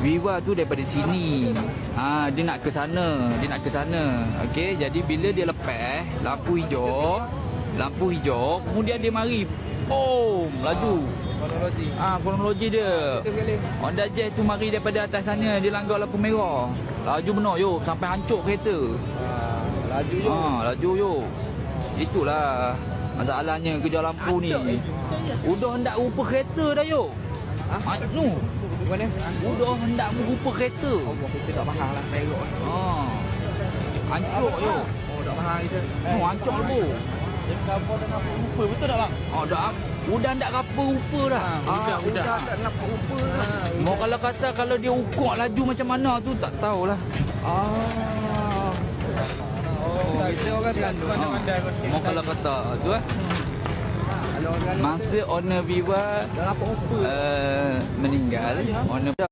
Viva tu daripada sini. Dia nak ke sana. Okey, jadi bila dia lepas lampu hijau, kemudian dia mari. Laju. Kronologi dia. Honda Jazz tu mari daripada atas sana, dia langgar lampu merah. Laju benar sampai hancur kereta. Laju Itulah masalahnya kejar lampu ni. Udah hendak rupa kereta dah tu. Mana? Udah hendak merupa kereta. Kita tak mahal lah merah. Hancur tak mahal kita. Hancur tu. Dia cover dengan rupa betul tak bang? Dah. Udah hendak rapa rupa dah. Udah tak nak rupa dah. Mau kalau kata kalau dia ukur laju macam mana tu tak tahulah. Kita orang pandai-pandai kau sikit. Mau kalau kata tu masa owner Viva meninggal, owner